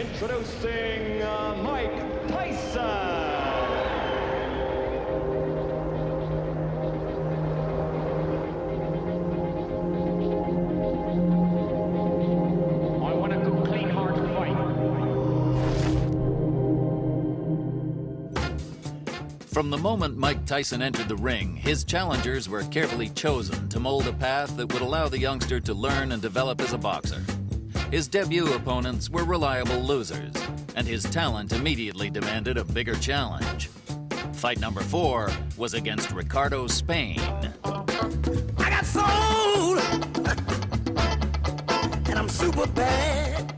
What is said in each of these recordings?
introducing Mike Tyson. From the moment Mike Tyson entered the ring, his challengers were carefully chosen to mold a path that would allow the youngster to learn and develop as a boxer. His debut opponents were reliable losers, and his talent immediately demanded a bigger challenge. Fight number 4 was against Ricardo Spain. I got soul, and I'm super bad.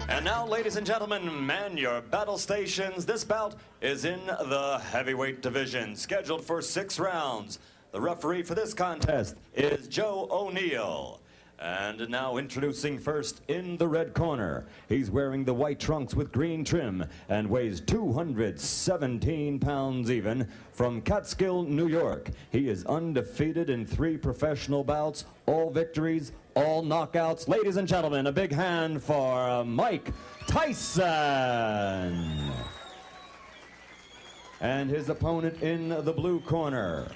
And now, ladies and gentlemen, man your battle stations. This bout is in the heavyweight division, scheduled for 6 rounds. The referee for this contest is Joe O'Neill. And now introducing first in the red corner. He's wearing the white trunks with green trim and weighs 217 pounds even. From Catskill, New York, he is undefeated in 3 professional bouts, all victories, all knockouts. Ladies and gentlemen, a big hand for Mike Tyson. And his opponent in the blue corner.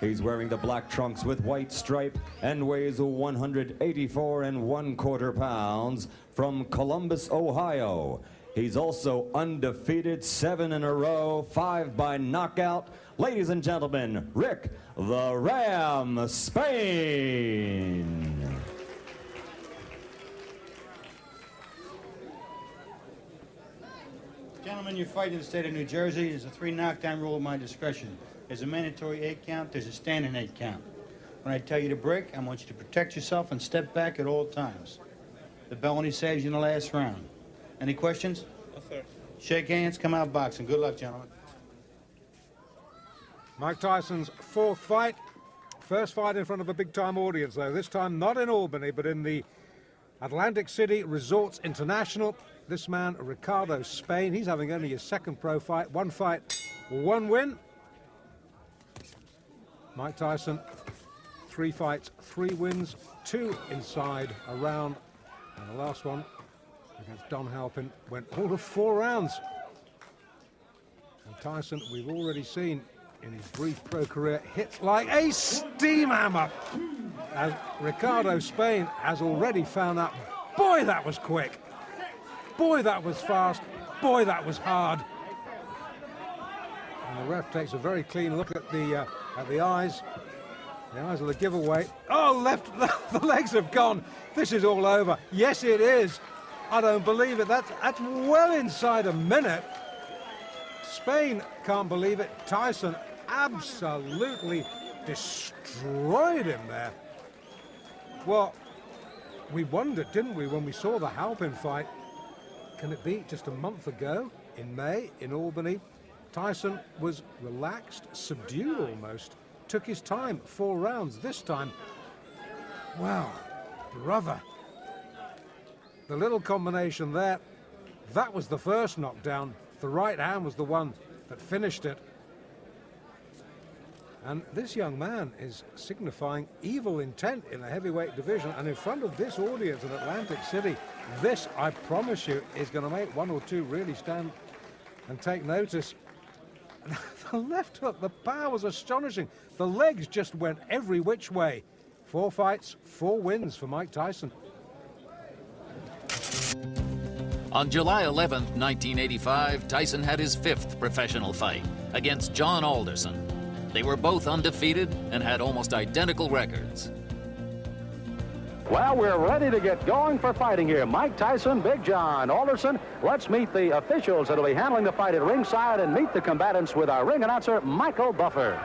He's wearing the black trunks with white stripe and weighs 184 1/4 pounds. From Columbus, Ohio. He's also undefeated 7 in a row, 5 by knockout. Ladies and gentlemen, Rick the Ram Spain. Gentlemen, you fight in the state of New Jersey. There's a 3 knockdown rule at my discretion. There's a mandatory 8 count, there's a standing 8 count. When I tell you to break, I want you to protect yourself and step back at all times. The bell only saves you in the last round. Any questions? Yes, sir. Shake hands, come out boxing. Good luck, gentlemen. Mike Tyson's 4th fight. First fight in front of a big-time audience, though. This time not in Albany, but in the Atlantic City Resorts International. This man, Ricardo Spain, he's having only his 2nd pro fight. 1 fight, 1 win. Mike Tyson, 3 fights, 3 wins, 2 inside a round. And the last one against Don Halpin went all of 4 rounds. And Tyson, we've already seen in his brief pro career, hits like a steam hammer. As Ricardo Spain has already found out, boy, that was quick. Boy, that was fast. Boy, that was hard. And the ref takes a very clean look at the eyes. The eyes are the giveaway. Oh, left, the legs have gone. This is all over. Yes, it is. I don't believe it. That's well inside a minute. Spain can't believe it. Tyson absolutely destroyed him there. Well, we wondered, didn't we, when we saw the Halpin fight, can it be just a month ago in May in Albany? Tyson was relaxed, subdued almost, took his time, 4 rounds. This time, wow, brother. The little combination there, that was the first knockdown. The right hand was the one that finished it. And this young man is signifying evil intent in the heavyweight division, and in front of this audience in Atlantic City, this, I promise you, is going to make 1 or 2 really stand and take notice. The left hook, the power was astonishing. The legs just went every which way. 4 fights, 4 wins for Mike Tyson. On July 11th, 1985, Tyson had his 5th professional fight against John Alderson. They were both undefeated and had almost identical records. Well, we're ready to get going for fighting here. Mike Tyson, Big John Alderson. Let's meet the officials that will be handling the fight at ringside and meet the combatants with our ring announcer, Michael Buffer.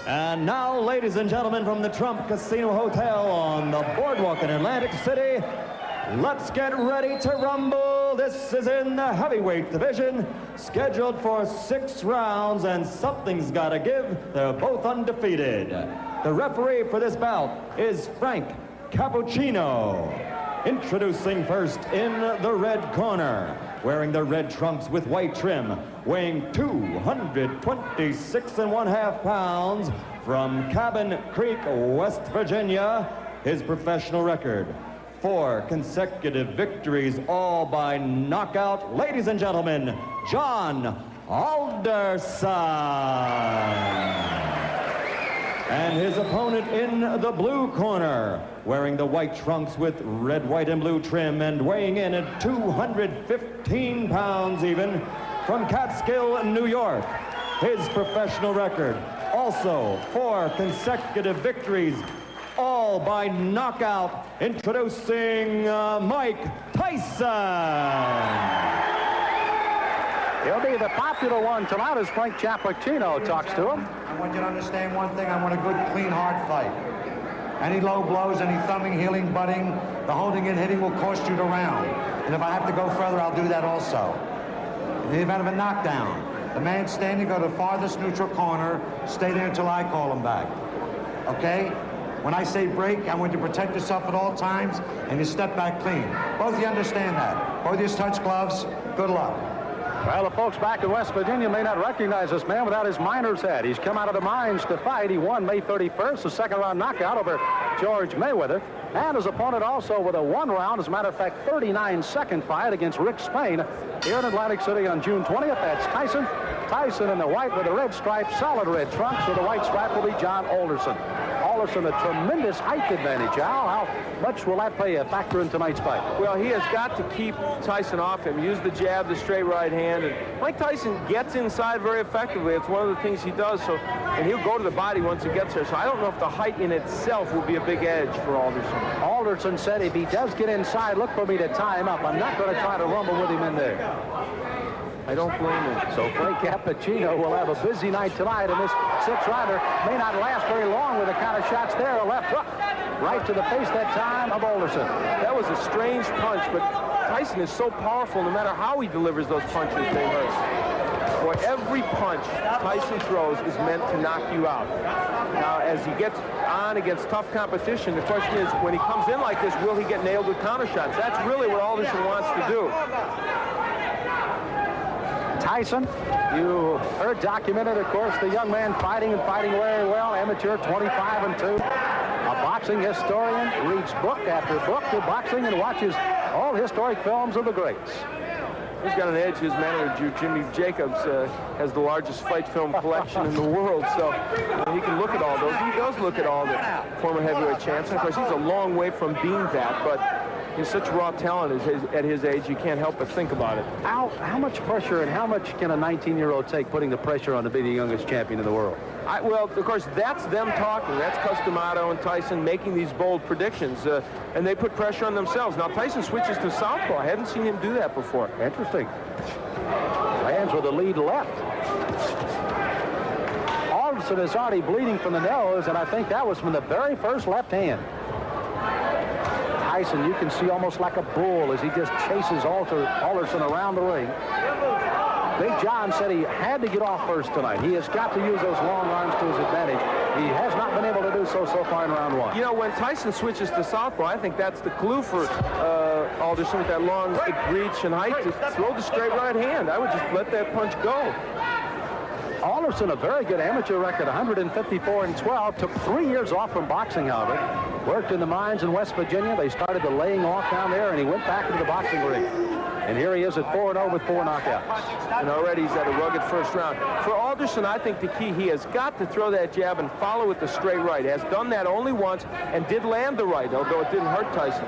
And now, ladies and gentlemen, from the Trump Casino Hotel on the boardwalk in Atlantic City, let's get ready to rumble. This is in the heavyweight division, scheduled for 6 rounds, and something's got to give. They're both undefeated. The referee for this bout is Frank Cappuccino. Introducing first in the red corner, wearing the red trunks with white trim, weighing 226 1/2 pounds, from Cabin Creek, West Virginia. His professional record: 4 consecutive victories, all by knockout. Ladies and gentlemen, John Alderson. And his opponent in the blue corner, wearing the white trunks with red, white, and blue trim, and weighing in at 215 pounds even, from Catskill, New York. His professional record, also 4 consecutive victories, all by knockout. Introducing Mike Tyson. He'll be the popular one tonight as Frank Chappellino talks to him. I want you to understand one thing. I want a good, clean, hard fight. Any low blows, any thumbing, heeling, butting, the holding and hitting will cost you the round. And if I have to go further, I'll do that also. In the event of a knockdown, the man standing, go to the farthest neutral corner, stay there until I call him back. Okay? When I say break, I want you to protect yourself at all times, and you step back clean. Both of you understand that. Both of you touch gloves. Good luck. Well, the folks back in West Virginia may not recognize this man without his miner's hat. He's come out of the mines to fight. He won May 31st, a second-round knockout over George Mayweather. And his opponent also with a 1-round, as a matter of fact, 39-second fight against Rick Spain here in Atlantic City on June 20th. That's Tyson. Tyson in the white with the red stripe, solid red trunks. With the white stripe will be John Alderson. Alderson, a tremendous height advantage. Al, how much will that play a factor in tonight's fight? Well, he has got to keep Tyson off him. Use the jab, the straight right hand. And Mike Tyson gets inside very effectively. It's one of the things he does. So, and he'll go to the body once he gets there. So I don't know if the height in itself will be a big edge for Alderson. Alderson said if he does get inside, look for me to tie him up. I'm not going to try to rumble with him in there. I don't blame him. So Frank Cappuccino will have a busy night tonight, and this 6-rounder may not last very long with the kind of shots there. A left hook right to the face that time of Alderson. That was a strange punch, but Tyson is so powerful, no matter how he delivers those punches, they hurt. Boy, every punch Tyson throws is meant to knock you out. Now, as he gets on against tough competition, the question is, when he comes in like this, will he get nailed with counter shots? That's really what Alderson wants to do. Tyson, you heard documented, of course, the young man fighting very well, amateur 25-2. A boxing historian, reads book after book of boxing and watches all historic films of the greats. He's got an edge. His manager, Jimmy Jacobs, has the largest fight film collection in the world, so he can look at all those. He does look at all the former heavyweight champs. And of course, he's a long way from being that, but he's such raw talent at his age, you can't help but think about it. How much pressure and how much can a 19-year-old take putting the pressure on to be the youngest champion in the world? Well, of course, that's them talking. That's Customato and Tyson making these bold predictions, and they put pressure on themselves. Now, Tyson switches to southpaw. I hadn't seen him do that before. Interesting. Lands with the lead left. Alderson is already bleeding from the nose, and I think that was from the very first left hand. Tyson, you can see almost like a bull as he just chases Alderson around the ring. Big John said he had to get off first tonight. He has got to use those long arms to his advantage. He has not been able to do so far in round 1. You know, when Tyson switches to southpaw, I think that's the clue for Alderson with that long reach and height to throw the straight right hand. I would just let that punch go. Alderson, a very good amateur record, 154-12. Took 3 years off from boxing, however. Worked in the mines in West Virginia. They started the laying off down there, and he went back into the boxing ring. And here he is at 4-0 with 4 knockouts. And already he's at a rugged first round. For Alderson, I think the key, he has got to throw that jab and follow with the straight right. Has done that only once and did land the right, although it didn't hurt Tyson.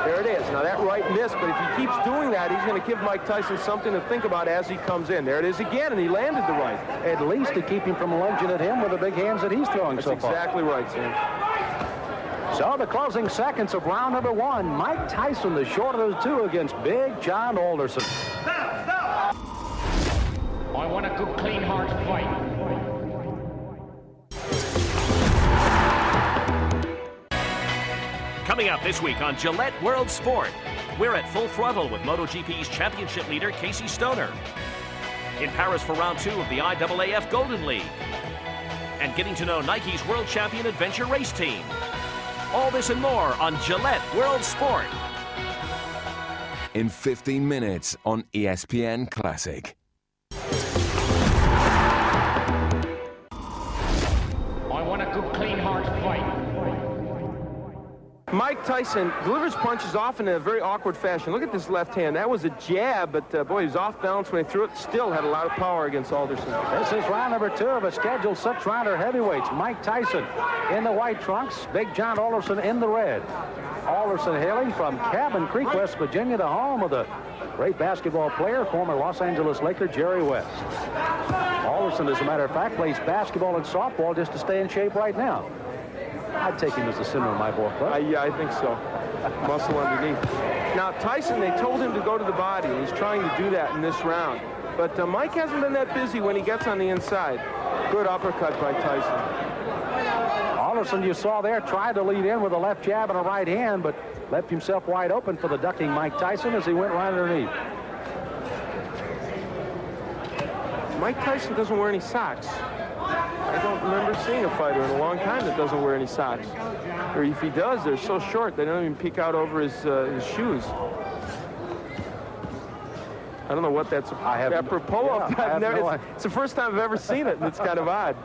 There it is. Now that right missed, but if he keeps doing that, he's going to give Mike Tyson something to think about as he comes in. There it is again, and he landed the right. At least to keep him from lunging at him with the big hands that he's throwing so far. That's exactly right, Sam. So the closing seconds of round number 1. Mike Tyson, the shorter of the two, against Big John Alderson. I want a good, clean, hard fight. Coming up this week on Gillette World Sport, we're at full throttle with MotoGP's championship leader Casey Stoner. In Paris for round 2 of the IAAF Golden League. And getting to know Nike's world champion adventure race team. All this and more on Gillette World Sport. In 15 minutes on ESPN Classic. I want a good, clean, hard fight. Mike Tyson delivers punches often in a very awkward fashion. Look at this left hand. That was a jab, but boy, he was off balance when he threw it. Still had a lot of power against Alderson. This is round number 2 of a scheduled 6-rounder heavyweights. Mike Tyson in the white trunks, Big John Alderson in the red. Alderson hailing from Cabin Creek, West Virginia, the home of the great basketball player, former Los Angeles Laker Jerry West. Alderson, as a matter of fact, plays basketball and softball just to stay in shape right now. I'd take him as the center of my ball club. Yeah, I think so. Muscle underneath. Now, Tyson, they told him to go to the body, and he's trying to do that in this round. But Mike hasn't been that busy when he gets on the inside. Good uppercut by Tyson. Alderson, you saw there, tried to lead in with a left jab and a right hand, but left himself wide open for the ducking Mike Tyson as he went right underneath. Mike Tyson doesn't wear any socks. I don't remember seeing a fighter in a long time that doesn't wear any socks. Or if he does, they're so short they don't even peek out over his shoes. I don't know what that's apropos of. It's the first time I've ever seen it, and it's kind of odd.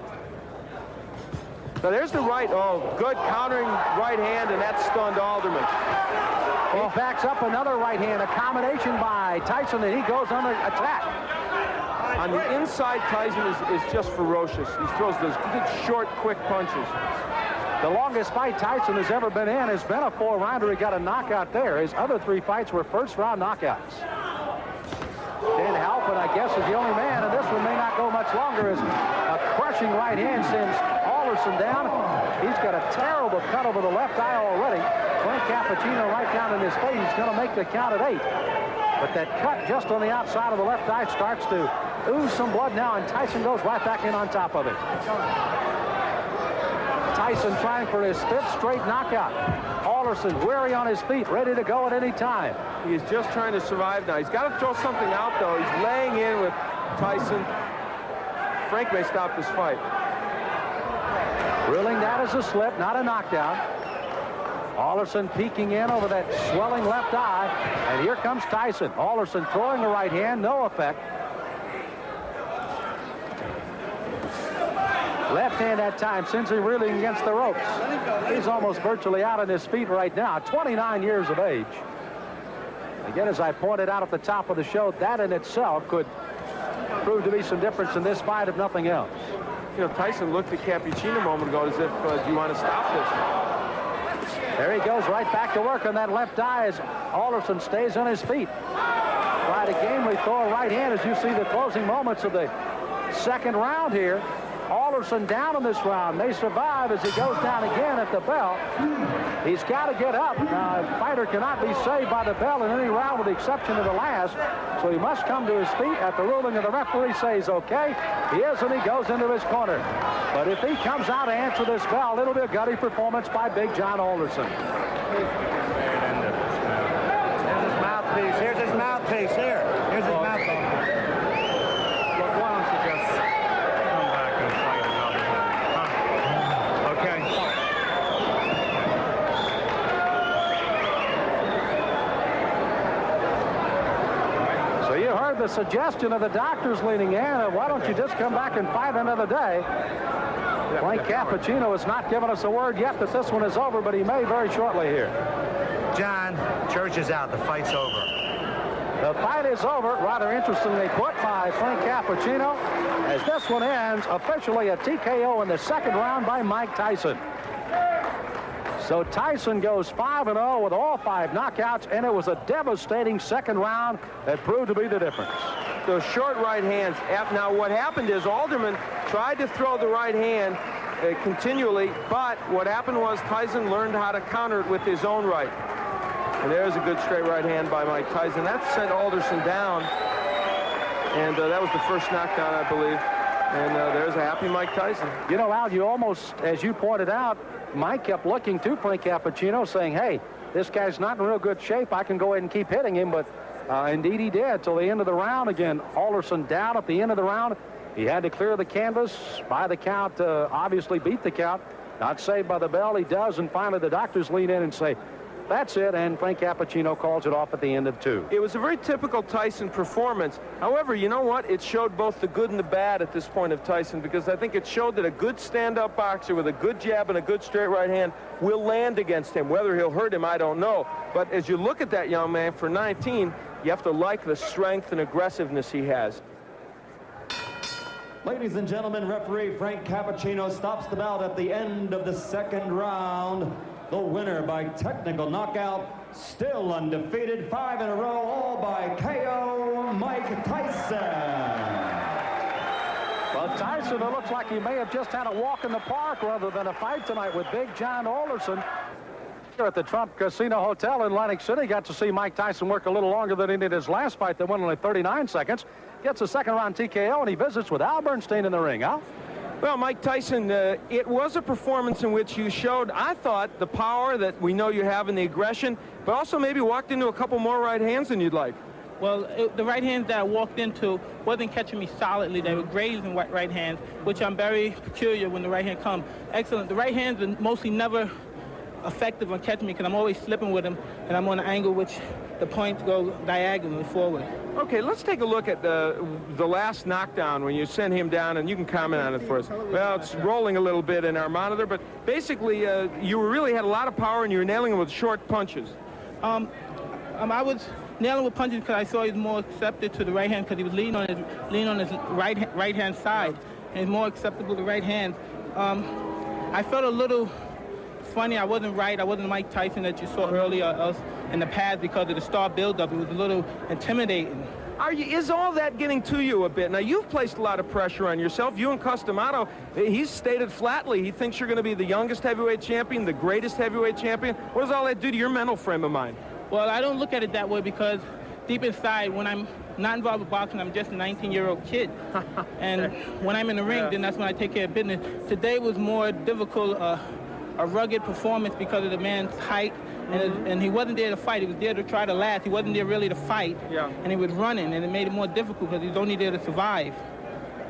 Now there's the right. Oh, good countering right hand, and that stunned Alderman. He backs up another right hand, a combination by Tyson, and he goes under attack. On the inside, Tyson is just ferocious. He throws those good, short, quick punches. The longest fight Tyson has ever been in has been a 4-rounder. He got a knockout there. His other 3 fights were first-round knockouts. Dan Halpin, I guess, is the only man, and this one may not go much longer, as a crushing right hand sends Alderson down. He's got a terrible cut over the left eye already. Frank Cappuccino right down in his face. He's going to make the count at 8. But that cut just on the outside of the left eye starts to ooze some blood now, and Tyson goes right back in on top of it. Tyson trying for his 5th straight knockout. Alderson weary on his feet, ready to go at any time. He is just trying to survive now. He's got to throw something out, though. He's laying in with Tyson. Frank may stop this fight. Ruling that as a slip, not a knockdown. Alderson peeking in over that swelling left eye, and here comes Tyson. Alderson throwing the right hand, no effect. Left hand that time, Cincy reeling against the ropes. He's almost virtually out on his feet right now, 29 years of age. Again, as I pointed out at the top of the show, that in itself could prove to be some difference in this fight, if nothing else. You know, Tyson looked at Cappuccino a moment ago as if, do you want to stop this? There he goes right back to work on that left eye as Alderson stays on his feet. Try to gamely throw a right hand as you see the closing moments of the second round here. Alderson down in this round. They survive as he goes down again at the bell. He's got to get up. Now, a fighter cannot be saved by the bell in any round with the exception of the last. So he must come to his feet at the ruling of the referee says okay. He is, and he goes into his corner. But if he comes out to answer this bell, it'll be a gutty performance by Big John Alderson. Here's his mouthpiece. Here's his mouthpiece. Here. Here's his mouthpiece. Why don't you just come back and fight another one? Huh? Okay. So you heard the suggestion of the doctors leaning in. Why don't you just come back and fight another day? Frank Cappuccino has not given us a word yet that this one is over, but he may very shortly here. John, Church is out. The fight's over. The fight is over, rather interestingly put by Frank Cappuccino, as this one ends officially a TKO in the second round by Mike Tyson. So Tyson goes 5-0 with all 5 knockouts, and it was a devastating second round that proved to be the difference. Those short right hands. Now, what happened is Alderman tried to throw the right hand continually, but what happened was Tyson learned how to counter it with his own right. And there's a good straight right hand by Mike Tyson. That sent Alderson down, and that was the first knockdown, I believe. And there's a happy Mike Tyson. You know, Al, you almost, as you pointed out, Mike kept looking to Frank Cappuccino saying, hey, this guy's not in real good shape. I can go ahead and keep hitting him, but indeed he did till the end of the round. Again, Alderson down at the end of the round. He had to clear the canvas by the count, obviously beat the count. Not saved by the bell, he does, and finally the doctors lean in and say, That's it, and Frank Cappuccino calls it off at the end of 2. It was a very typical Tyson performance. However, you know what? It showed both the good and the bad at this point of Tyson, because I think it showed that a good stand-up boxer with a good jab and a good straight right hand will land against him. Whether he'll hurt him, I don't know. But as you look at that young man, for 19, you have to like the strength and aggressiveness he has. Ladies and gentlemen, referee Frank Cappuccino stops the bout at the end of the second round. The winner by technical knockout, still undefeated, 5 in a row, all by KO, Mike Tyson. Well, Tyson, it looks like he may have just had a walk in the park rather than a fight tonight with Big John Alderson. Here at the Trump Casino Hotel in Atlantic City, got to see Mike Tyson work a little longer than he did his last fight that went only 39 seconds. Gets a second-round TKO, and he visits with Al Bernstein in the ring. Al? Well, Mike Tyson, it was a performance in which you showed, I thought, the power that we know you have and the aggression, but also maybe walked into a couple more right hands than you'd like. Well, the right hands that I walked into wasn't catching me solidly. They were grazing right hands, which I'm very peculiar when the right hand comes. Excellent. The right hands are mostly never effective on catching me because I'm always slipping with them, and I'm on an angle which the points go diagonally forward. Okay, let's take a look at the last knockdown when you sent him down, and you can comment on it for us. Well, it's rolling a little bit in our monitor, but basically you really had a lot of power and you were nailing him with short punches. I was nailing with punches because I saw he was more accepted to the right hand because he was leaning on his right hand side, and more acceptable to right hand. I felt a little funny. I wasn't right. I wasn't Mike Tyson that you saw earlier in the past because of the star buildup. It was a little intimidating. Is all that getting to you a bit? Now, you've placed a lot of pressure on yourself. You and Customato, he's stated flatly he thinks you're going to be the youngest heavyweight champion, the greatest heavyweight champion. What does all that do to your mental frame of mind? Well, I don't look at it that way because deep inside, when I'm not involved with boxing, I'm just a 19-year-old kid. And when I'm in the ring, then that's when I take care of business. Today was more difficult, a rugged performance because of the man's height, and he wasn't there to fight. He was there to try to last. He wasn't there really to fight, and he was running, and it made it more difficult because he was only there to survive.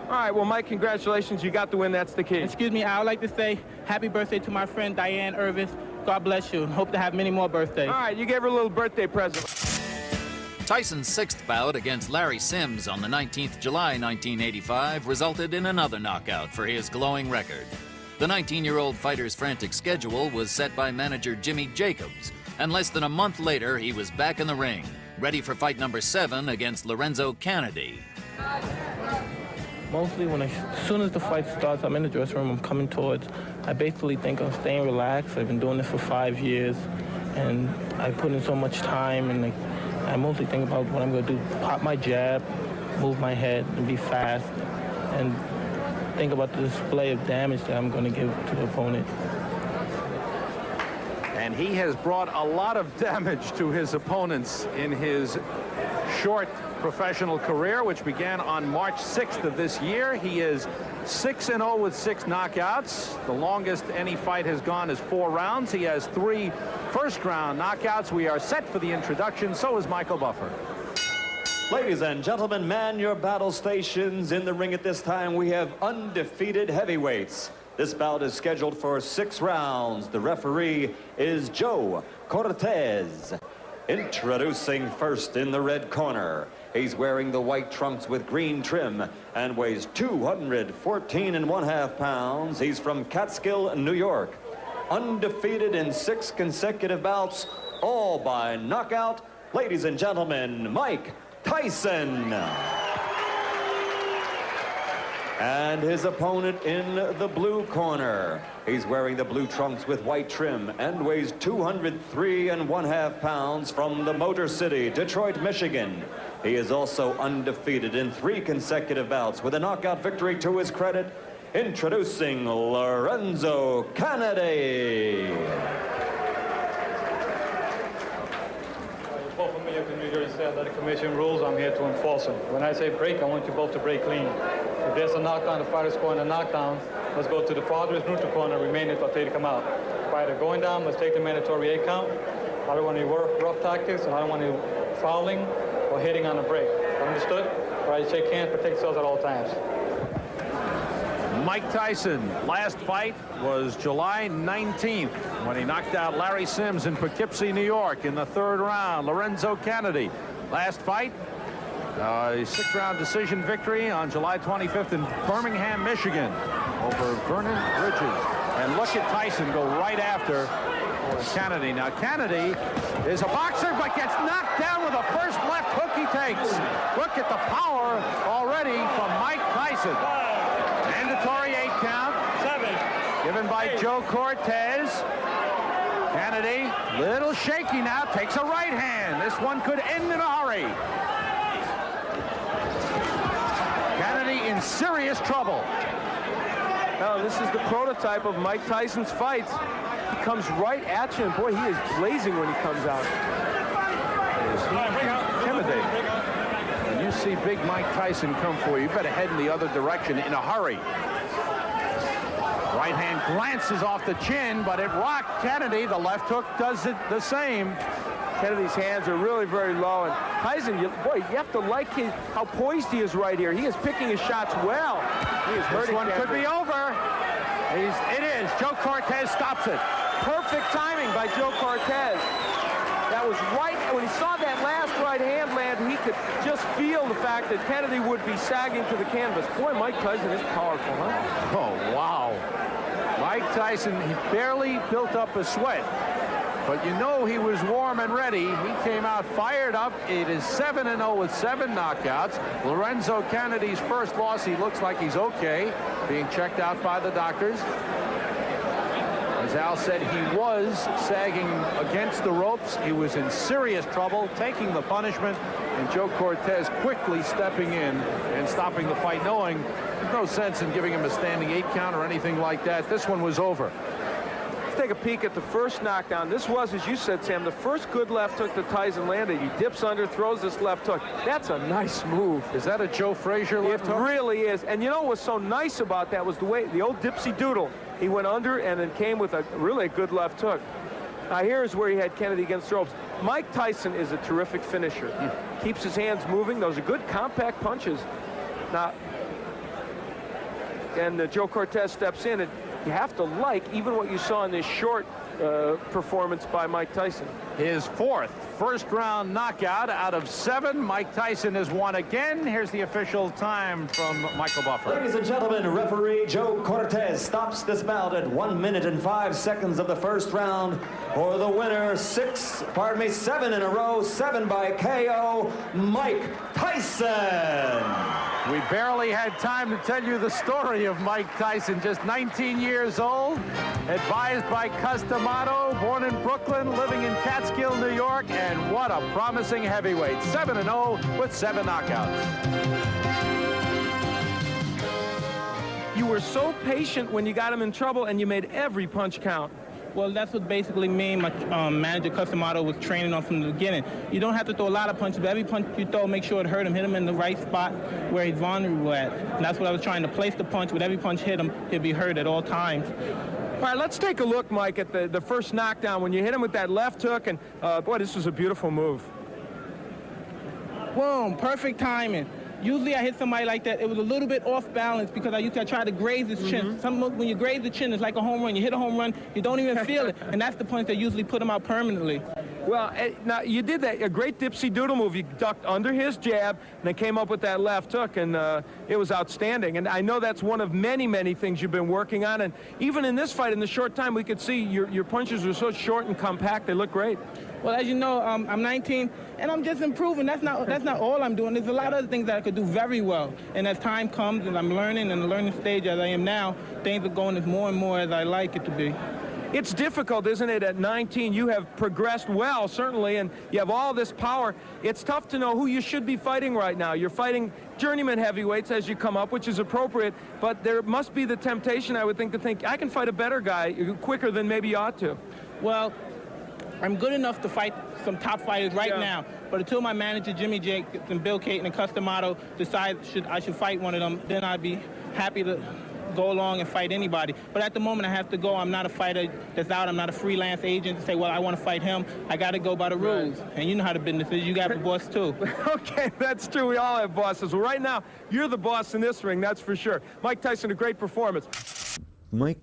All right, well, Mike, congratulations. You got the win. That's the key. Excuse me, I would like to say happy birthday to my friend Diane Irvis. God bless you, and hope to have many more birthdays. All right, you gave her a little birthday present. Tyson's sixth bout against Larry Sims on the 19th July 1985 resulted in another knockout for his glowing record. The 19-year-old fighter's frantic schedule was set by manager Jimmy Jacobs, and less than a month later, he was back in the ring, ready for fight number 7 against Lorenzo Kennedy. Mostly as soon as the fight starts, I'm in the dressing room, I'm coming towards. I basically think I'm staying relaxed. I've been doing this for 5 years, and I put in so much time, and I mostly think about what I'm going to do. Pop my jab, move my head, and be fast, and think about the display of damage that I'm going to give to the opponent. And he has brought a lot of damage to his opponents in his short professional career, which began on March 6th of this year. He is 6-0 with 6 knockouts. The longest any fight has gone is 4 rounds. He has 3 first-round knockouts. We are set for the introduction. So is Michael Buffer. Ladies and gentlemen, man your battle stations. In the ring at this time, we have undefeated heavyweights. This bout is scheduled for 6 rounds. The referee is Joe Cortez. Introducing first in the red corner. He's wearing the white trunks with green trim and weighs 214.5 pounds. He's from Catskill, New York. Undefeated in 6 consecutive bouts, all by knockout. Ladies and gentlemen, Mike Tyson. And his opponent in the blue corner. He's wearing the blue trunks with white trim and weighs 203.5 pounds from the Motor City, Detroit, Michigan. He is also undefeated in 3 consecutive bouts with a knockout victory to his credit. Introducing Lorenzo Kennedy. Both of me of the New Jersey said that the commission rules, I'm here to enforce them. When I say break, I want you both to break clean. If there's a knockdown, the fighter's scoring a knockdown, let's go to the farthest neutral corner, remain it until they come out. Fighter going down, let's take the mandatory 8 count. I don't want any rough tactics, and I don't want any fouling or hitting on the break. Understood? All right, shake hands, protect yourselves at all times. Mike Tyson, last fight was July 19th when he knocked out Larry Sims in Poughkeepsie, New York in the 3rd round. Lorenzo Kennedy, last fight, a 6-round decision victory on July 25th in Birmingham, Michigan over Vernon Bridges. And look at Tyson go right after Kennedy. Now, Kennedy is a boxer, but gets knocked down with the first left hook he takes. Look at the power already from Mike Tyson. Mandatory 8 count. 7. Given by Joe Cortez. Kennedy, little shaky now, takes a right hand. This one could end in a hurry. Kennedy in serious trouble. Now, this is the prototype of Mike Tyson's fights. He comes right at you, and boy, he is blazing when he comes out. Intimidating. When you see big Mike Tyson come for you, you better head in the other direction in a hurry. Right hand glances off the chin, but it rocked Kennedy. The left hook does it the same. Kennedy's hands are really very low, and Tyson, boy, you have to like how poised he is right here. He is picking his shots well. He is hurting. This one could be over. It is. Joe Cortez stops it. Perfect timing by Joe Cortez. That was right when he saw that last right hand land. He could just feel the fact that Kennedy would be sagging to the canvas. Boy, Mike Tyson is powerful, huh? Oh, wow. Mike Tyson, he barely built up a sweat. But you know he was warm and ready. He came out fired up. It is 7-0 with 7 knockouts. Lorenzo Kennedy's first loss, he looks like he's okay, being checked out by the doctors. As Al said, he was sagging against the ropes. He was in serious trouble, taking the punishment, and Joe Cortez quickly stepping in and stopping the fight, knowing there's no sense in giving him a standing 8 count or anything like that. This one was over. Let's take a peek at the first knockdown. This was, as you said, Sam, the first good left hook that Tyson landed. He dips under, throws this left hook. That's a nice move. Is that a Joe Frazier left hook? It really is. And you know what's so nice about that was the way, the old dipsy doodle. He went under and then came with a really good left hook. Now here's where he had Kennedy against the ropes. Mike Tyson is a terrific finisher. Keeps his hands moving. Those are good compact punches. Now, and Joe Cortez steps in, and you have to like even what you saw in this short performance by Mike Tyson. His 4th first-round knockout out of 7. Mike Tyson has won again. Here's the official time from Michael Buffer. Ladies and gentlemen, referee Joe Cortez stops this bout at 1 minute and 5 seconds of the first round for the winner. 7 in a row, 7 by KO, Mike Tyson. We barely had time to tell you the story of Mike Tyson, just 19 years old, advised by Customato, born in Brooklyn, living in Catskill, New York, and what a promising heavyweight. 7-0 with 7 knockouts. You were so patient when you got him in trouble, and you made every punch count. Well, that's what basically me and my manager, Customato, was training on from the beginning. You don't have to throw a lot of punches, but every punch you throw, make sure it hurt him, hit him in the right spot where he's vulnerable at. And that's what I was trying to place the punch. With every punch hit him, he'd be hurt at all times. All right, let's take a look, Mike, at the first knockdown. When you hit him with that left hook, and boy, this was a beautiful move. Boom, perfect timing. Usually I hit somebody like that, it was a little bit off balance because I try to graze his chin. When you graze the chin, it's like a home run. You hit a home run, you don't even feel it. And that's the punch that usually put him out permanently. Well, now you did that, a great dipsy doodle move. You ducked under his jab and then came up with that left hook, and it was outstanding. And I know that's one of many, many things you've been working on. And even in this fight, in the short time, we could see your punches were so short and compact, they look great. Well, as you know, I'm 19, and I'm just improving. That's not all I'm doing. There's a lot of other things that I could do very well. And as time comes and I'm learning in the learning stage as I am now, things are going more and more as I like it to be. It's difficult, isn't it? At 19, you have progressed well, certainly, and you have all this power. It's tough to know who you should be fighting right now. You're fighting journeyman heavyweights as you come up, which is appropriate, but there must be the temptation, I would think, to think, I can fight a better guy quicker than maybe you ought to. Well, I'm good enough to fight some top fighters right now, but until my manager, Jimmy Jacobs and Bill Caton and Customato decide I should fight one of them, then I'd be happy to go along and fight anybody. But at the moment, I have to go. I'm not a fighter that's out. I'm not a freelance agent to say, well, I want to fight him. I got to go by the rules. And you know how the business is. You got the boss, too. Okay, that's true. We all have bosses. Well, right now, you're the boss in this ring, that's for sure. Mike Tyson, a great performance. Mike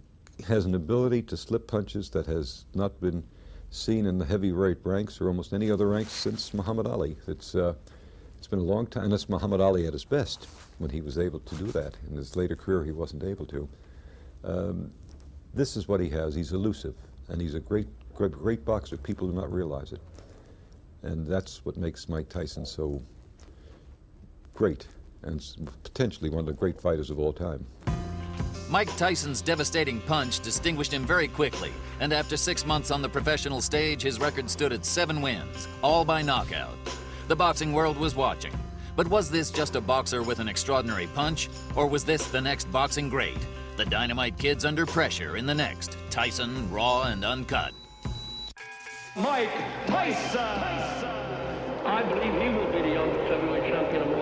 has an ability to slip punches that has not been seen in the heavyweight ranks or almost any other ranks since Muhammad Ali. It's been a long time, and that's Muhammad Ali at his best, when he was able to do that. In his later career, he wasn't able to. This is what he has. He's elusive, and he's a great boxer. People do not realize it. And that's what makes Mike Tyson so great, and potentially one of the great fighters of all time. Mike Tyson's devastating punch distinguished him very quickly, and after 6 months on the professional stage, his record stood at 7 wins, all by knockout. The boxing world was watching. But was this just a boxer with an extraordinary punch, or was this the next boxing great? The Dynamite Kid's under pressure in the next Tyson, Raw, and Uncut. Mike Tyson! I believe he will be the youngest heavyweight champion of